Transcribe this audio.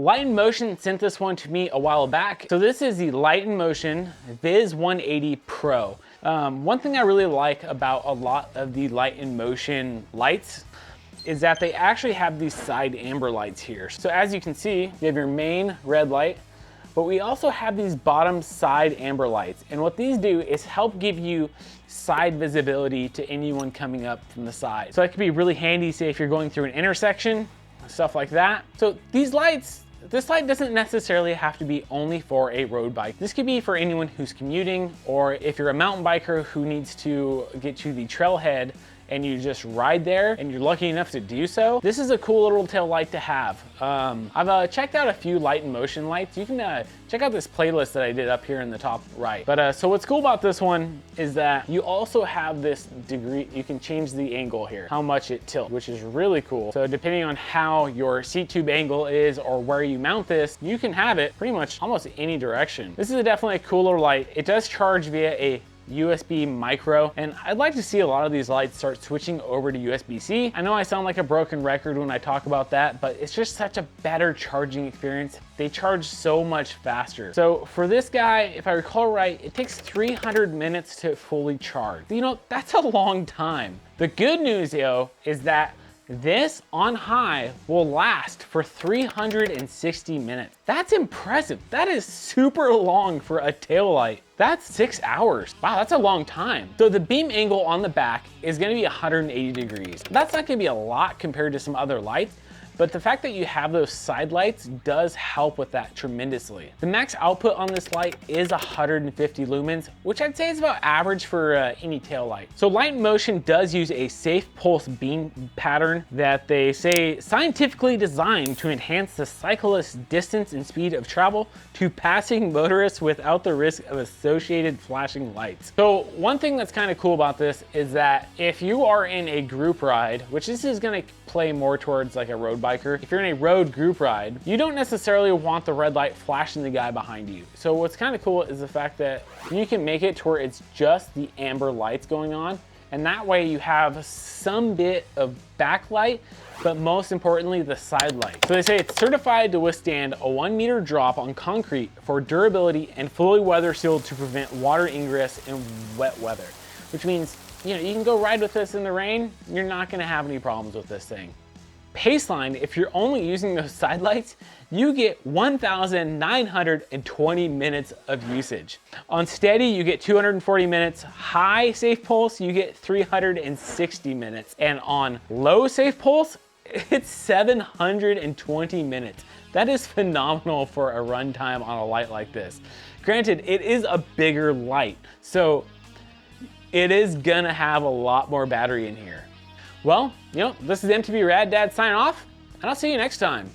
Light and Motion sent this one to me a while back. So this is the Light and Motion Vis 180 Pro. One thing I really like about a lot of the Light and Motion lights is that they actually have these side amber lights here. So as you can see, you have your main red light, but we also have these bottom side amber lights. And what these do is help give you side visibility to anyone coming up from the side. So that could be really handy, say if you're going through an intersection, stuff like that. So these lights, this light doesn't necessarily have to be only for a road bike. This could be for anyone who's commuting, or if you're a mountain biker who needs to get to the trailhead and you just ride there and you're lucky enough to do so. This is a cool little tail light to have. I've checked out a few Light and Motion lights. You can check out this playlist that I did up here in the top right. But so what's cool about this one is that you also have this degree, you can change the angle here, how much it tilts, which is really cool. So depending on how your seat tube angle is or where you mount this, you can have it pretty much almost any direction. This is definitely a cool little light. It does charge via a USB micro, and I'd like to see a lot of these lights start switching over to USB-C. I know I sound like a broken record when I talk about that, but it's just such a better charging experience. They charge so much faster. So for this guy, if I recall right, it takes 300 minutes to fully charge. You know, that's a long time. The good news though is that this on high will last for 360 minutes. That's impressive. That is super long for a tail light. That's 6 hours. Wow, that's a long time. So the beam angle on the back is gonna be 180 degrees. That's not gonna be a lot compared to some other lights, but the fact that you have those side lights does help with that tremendously. The max output on this light is 150 lumens, which I'd say is about average for any tail light. So Light and Motion does use a safe pulse beam pattern that they say scientifically designed to enhance the cyclist's distance and speed of travel to passing motorists without the risk of associated flashing lights. So one thing that's kind of cool about this is that if you are in a group ride, which this is gonna play more towards like a road biker. If you're in a road group ride, you don't necessarily want the red light flashing the guy behind you. So what's kind of cool is the fact that you can make it to where it's just the amber lights going on, and that way you have some bit of backlight, but most importantly, the side light. So they say it's certified to withstand a 1 meter drop on concrete for durability and fully weather sealed to prevent water ingress in wet weather, which means, you know, you can go ride with this in the rain, you're not gonna have any problems with this thing. Paceline, if you're only using those side lights, you get 1,920 minutes of usage. On steady, you get 240 minutes. High safe pulse, you get 360 minutes. And on low safe pulse, it's 720 minutes. That is phenomenal for a runtime on a light like this. Granted, it is a bigger light, so it is gonna have a lot more battery in here. Well, you know, this is MTV Rad Dad signing off, and I'll see you next time.